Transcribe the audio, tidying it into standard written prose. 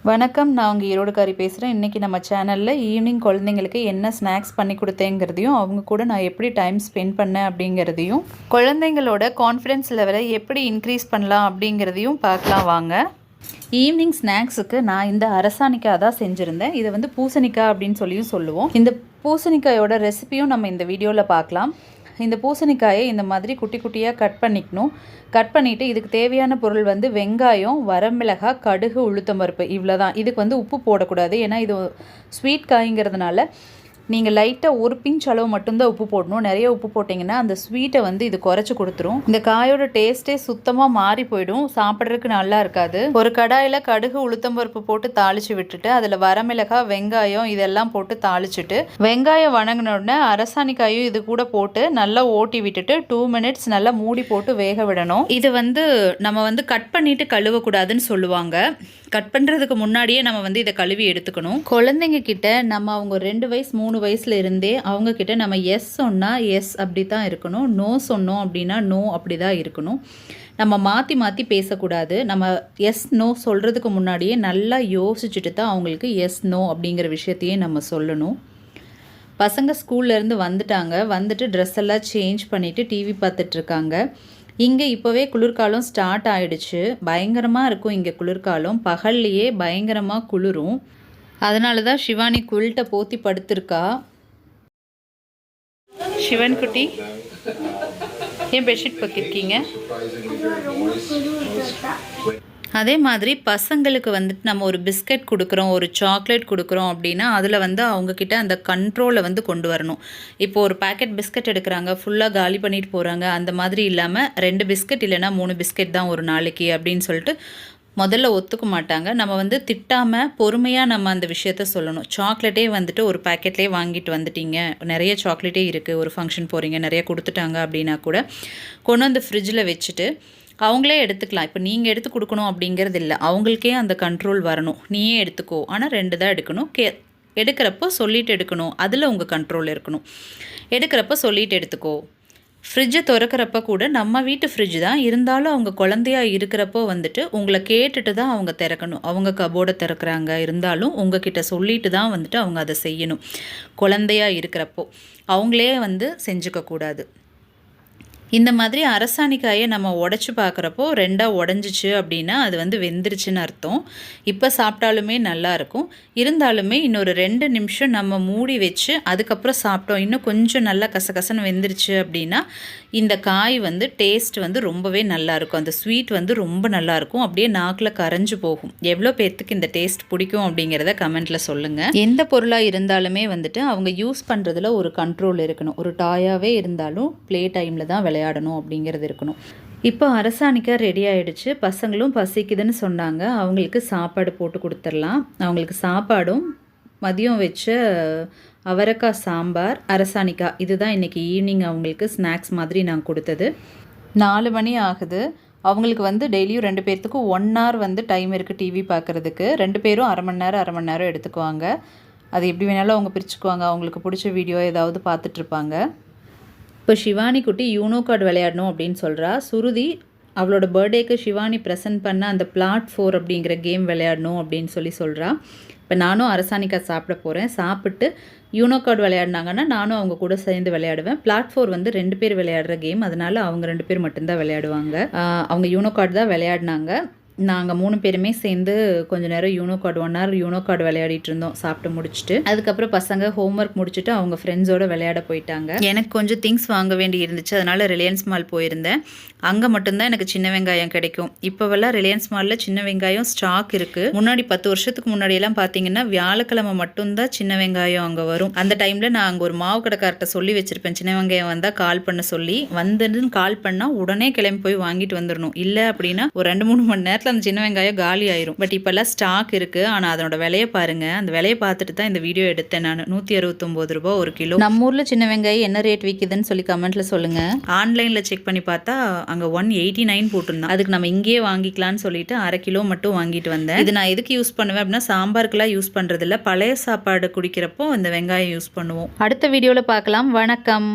வணக்கம், நான் உங்கள் ஈரோடுக்காரி பேசுகிறேன். இன்றைக்கி நம்ம சேனலில் ஈவினிங் குழந்தைங்களுக்கு என்ன ஸ்நாக்ஸ் பண்ணி கொடுத்தேங்கிறதையும், அவங்க கூட நான் எப்படி டைம் ஸ்பெண்ட் பண்ணேன் அப்படிங்கிறதையும், குழந்தைங்களோட கான்ஃபிடென்ஸ் லெவலை எப்படி இன்க்ரீஸ் பண்ணலாம் அப்படிங்கிறதையும் பார்க்கலாம் வாங்க. ஈவினிங் ஸ்நாக்ஸுக்கு நான் இந்த அரசாணிக்காய் தான் செஞ்சுருந்தேன். இதை வந்து பூசணிக்காய் அப்படின்னு சொல்லியும் சொல்லுவோம். இந்த பூசணிக்காயோட ரெசிபியும் நம்ம இந்த வீடியோவில் பார்க்கலாம். இந்த பூசணிக்காயை இந்த மாதிரி குட்டி குட்டியாக கட் பண்ணிக்கணும். கட் பண்ணிவிட்டு இதுக்கு தேவையான பொருள் வந்து வெங்காயம், வரமிளகாய், கடுகு, உளுத்தம்பருப்பு இவ்வளோ தான். இதுக்கு வந்து உப்பு போடக்கூடாது, ஏன்னா இது ஸ்வீட் காய்ங்கிறதுனால நீங்கள் லைட்டாக ஒரு பிஞ்ச் அளவு மட்டும்தான் உப்பு போடணும். நிறைய உப்பு போட்டிங்கன்னா அந்த ஸ்வீட்டை வந்து இது குறைச்சி கொடுத்துரும். இந்த காயோட டேஸ்ட்டே சுத்தமாக மாறி போயிடும், சாப்பிட்றதுக்கு நல்லா இருக்காது. ஒரு கடாயில் கடுகு, உளுத்தம்பருப்பு போட்டு தாளித்து விட்டுட்டு அதில் வரமிளகாய், வெங்காயம் இதெல்லாம் போட்டு தாளிச்சுட்டு, வெங்காயம் வணங்கின உடனே அரசாணிக்காயும் இது கூட போட்டு நல்லா ஓட்டி விட்டுட்டு 2 மினிட்ஸ் நல்லா மூடி போட்டு வேக விடணும். இது வந்து நம்ம வந்து கட் பண்ணிவிட்டு கழுவக்கூடாதுன்னு சொல்லுவாங்க. கட் பண்ணுறதுக்கு முன்னாடியே நம்ம வந்து இதை கழுவி எடுத்துக்கணும். குழந்தைங்க கிட்ட நம்ம அவங்க 2 வயசு 3 வயசுல இருந்தே அவங்கக்கிட்ட நம்ம எஸ் சொன்னால் எஸ் அப்படி தான் இருக்கணும், நோ சொன்னோம் அப்படின்னா நோ அப்படி தான் இருக்கணும். நம்ம மாற்றி மாற்றி பேசக்கூடாது. நம்ம எஸ் நோ சொல்கிறதுக்கு முன்னாடியே நல்லா யோசிச்சுட்டு தான் அவங்களுக்கு எஸ் நோ அப்படிங்கிற விஷயத்தையே நம்ம சொல்லணும். பசங்க ஸ்கூல்லேருந்து வந்துட்டாங்க. வந்துட்டு ட்ரெஸ் எல்லாம் சேஞ்ச் பண்ணிவிட்டு டிவி பார்த்துட்ருக்காங்க. இங்கே இப்போவே குளிர்காலம் ஸ்டார்ட் ஆகிடுச்சு. பயங்கரமாக இருக்கும் இங்கே குளிர்காலம். பகல்லையே பயங்கரமாக குளிரும். அதனால தான் சிவானி குயில்ட்டை போத்தி படுத்திருக்கா. சிவன் குட்டி, ஏன் பெட்ஷீட் பக்கிருக்கீங்க? அதே மாதிரி பசங்களுக்கு வந்துட்டு நம்ம ஒரு பிஸ்கட் கொடுக்குறோம், ஒரு சாக்லேட் கொடுக்குறோம் அப்படின்னா அதில் வந்து அவங்கக்கிட்ட அந்த கண்ட்ரோலை வந்து கொண்டு வரணும். இப்போது ஒரு பேக்கெட் பிஸ்கட் எடுக்கிறாங்க, ஃபுல்லாக காலி பண்ணிட்டு போகிறாங்க. அந்த மாதிரி இல்லாமல் 2 பிஸ்கட் இல்லைனா 3 பிஸ்கட் தான் ஒரு நாளைக்கு அப்படின்னு சொல்லிட்டு முதல்ல ஒத்துக்க மாட்டாங்க. நம்ம வந்து திட்டாமல் பொறுமையாக நம்ம அந்த விஷயத்த சொல்லணும். சாக்லேட்டே வந்துட்டு ஒரு பேக்கெட்லேயே வாங்கிட்டு வந்துட்டீங்க, நிறைய சாக்லேட்டே இருக்குது, ஒரு ஃபங்க்ஷன் போகிறீங்க, நிறைய கொடுத்துட்டாங்க அப்படின்னா கூட கொண்டு வந்து ஃப்ரிட்ஜில் வச்சுட்டு அவங்களே எடுத்துக்கலாம். இப்போ நீங்கள் எடுத்து கொடுக்கணும் அப்படிங்கிறது இல்லை, அவங்களுக்கே அந்த கண்ட்ரோல் வரணும். நீயே எடுத்துக்கோ, ஆனால் 2 தான் எடுக்கணும். எடுக்கிறப்போ சொல்லிட்டு எடுக்கணும், அதில் உங்கள் கண்ட்ரோல் இருக்கணும். எடுக்கிறப்ப சொல்லிட்டு எடுத்துக்கோ. ஃப்ரிட்ஜை திறக்கிறப்ப கூட நம்ம வீட்டு ஃப்ரிட்ஜ் தான் இருந்தாலும் அவங்க குழந்தையா இருக்கிறப்போ வந்துட்டு உங்களை கேட்டுட்டு தான் அவங்க திறக்கணும். அவங்க கபோர்டை திறக்கிறாங்க இருந்தாலும் உங்ககிட்ட சொல்லிட்டு தான் வந்துட்டு அவங்க அதை செய்யணும். குழந்தையா இருக்கிறப்போ அவங்களே வந்து செஞ்சுக்கக்கூடாது. இந்த மாதிரி அரசாணிக்காயை நம்ம உடச்சி பார்க்குறப்போ 2ஆக உடஞ்சிச்சு அப்படின்னா அது வந்து வெந்துருச்சுன்னு அர்த்தம். இப்போ சாப்பிட்டாலுமே நல்லாயிருக்கும். இருந்தாலுமே இன்னொரு 2 நிமிஷம் நம்ம மூடி வச்சு அதுக்கப்புறம் சாப்பிட்டோம், இன்னும் கொஞ்சம் நல்லா கசகசன்னு வெந்துருச்சு அப்படின்னா இந்த காய் வந்து டேஸ்ட் வந்து ரொம்பவே நல்லாயிருக்கும். அந்த ஸ்வீட் வந்து ரொம்ப நல்லாயிருக்கும், அப்படியே நாக்கில் கரைஞ்சு போகும். எவ்வளோ பேர்த்துக்கு இந்த டேஸ்ட் பிடிக்கும் அப்படிங்கிறத கமெண்ட்டில் சொல்லுங்கள். எந்த பொருளாக இருந்தாலுமே வந்துட்டு அவங்க யூஸ் பண்ணுறதுல ஒரு கண்ட்ரோல் இருக்கணும். ஒரு டாயாகவே இருந்தாலும் ப்ளே டைமில் தான் விளையாடணும் அப்படிங்கிறது இருக்கணும். இப்போ அரசாணிக்காய் ரெடி ஆகிடுச்சு. பசங்களும் பசிக்குதுன்னு சொன்னாங்க. அவங்களுக்கு சாப்பாடு போட்டு கொடுத்துடலாம். அவங்களுக்கு சாப்பாடும் மதியம் வச்ச அவரைக்காய் சாம்பார், அரசாணிக்காய் இதுதான் இன்றைக்கி ஈவினிங் அவங்களுக்கு ஸ்நாக்ஸ் மாதிரி நான் கொடுத்தது. 4 மணி ஆகுது. அவங்களுக்கு வந்து டெய்லியும் 2 பேர்த்துக்கும் 1 hour வந்து டைம் இருக்குது டிவி பார்க்குறதுக்கு. 2 பேரும் அரை மணி நேரம் எடுத்துக்குவாங்க. அது எப்படி வேணாலும் அவங்க பிரிச்சுக்குவாங்க. அவங்களுக்கு பிடிச்ச வீடியோ ஏதாவது பார்த்துட்ருப்பாங்க. இப்போ சிவானி குட்டி யூனோ கார்டு விளையாடணும் அப்படின்னு சொல்கிறா. சுருதி அவளோட பர்த்டேக்கு சிவானி ப்ரெசென்ட் பண்ண அந்த பிளாட் 4 அப்படிங்கிற கேம் விளையாடணும் அப்படின்னு சொல்கிறா. இப்போ நானும் அரசாணிக்காய் சாப்பிட போகிறேன். சாப்பிட்டு யூனோ கார்டு விளையாடினாங்கன்னா நானும் அவங்க கூட சேர்ந்து விளையாடுவேன். பிளாட் 4 வந்து 2 பேர் விளையாடுற கேம், அதனால் அவங்க 2 பேர் மட்டும்தான் விளையாடுவாங்க. அவங்க யூனோ கார்டு தான் விளையாடினாங்க. நாங்கள் 3 பேருமே சேர்ந்து கொஞ்சம் நேரம் Uno card 1 hour Uno card விளையாடிட்டு இருந்தோம் சாப்பிட்டு முடிச்சுட்டு. அதுக்கப்புறம் பசங்க ஹோம்ஒர்க் முடிச்சுட்டு அவங்க ஃப்ரெண்ட்ஸோடு விளையாட போயிட்டாங்க. எனக்கு கொஞ்சம் திங்ஸ் வாங்க வேண்டி இருந்துச்சு, அதனால் ரிலையன்ஸ் மால் போயிருந்தேன். அங்கே மட்டும்தான் எனக்கு சின்ன வெங்காயம் கிடைக்கும். இப்போவெல்லாம் ரிலையன்ஸ் மாலில் சின்ன வெங்காயம் ஸ்டாக் இருக்குது. முன்னாடி 10 வருஷத்துக்கு முன்னாடியெல்லாம் பார்த்தீங்கன்னா வியாழக்கிழமை மட்டும்தான் சின்ன வெங்காயம் அங்கே வரும். அந்த டைமில் நான் அங்கே ஒரு மாவு கடைக்கார்ட்ட சொல்லி வச்சுருப்பேன், சின்ன வெங்காயம் வந்தால் கால் பண்ண சொல்லி. வந்துன்னு கால் பண்ணால் உடனே கிளம்பி போய் வாங்கிட்டு வந்துடணும். இல்லை அப்படின்னா ஒரு 2-3 மணி நேரத்தில் அந்த சின்ன வெங்காயம் காலி ஆயிரும். பட் இப்போல்லாம் ஸ்டாக் இருக்குது. ஆனால் அதனோட விலையை பாருங்கள். அந்த விலையை பார்த்துட்டு தான் இந்த வீடியோ எடுத்தேன் நான். 169 ரூபா 1 கிலோ. நம்ம ஊரில் சின்ன வெங்காயம் என்ன ரேட் விற்கிதுன்னு சொல்லி கமெண்ட்டில் சொல்லுங்கள். ஆன்லைனில் செக் பண்ணி பார்த்தா அங்கே 189 போட்டிருந்தோம். அதுக்கு நம்ம இங்கேயே வாங்கிக்கலான்னு சொல்லிட்டு 1/2 கிலோ மட்டும் வாங்கிட்டு வந்தேன். இது நான் எதுக்கு யூஸ் பண்ணுவேன் அப்படின்னா சாம்பாருக்கெல்லாம் யூஸ் பண்ணுறதில்ல, பழைய சாப்பாடு குடிக்கிறப்போ இந்த வெங்காயம் யூஸ் பண்ணுவோம். அடுத்த வீடியோவில் பார்க்கலாம். வணக்கம்.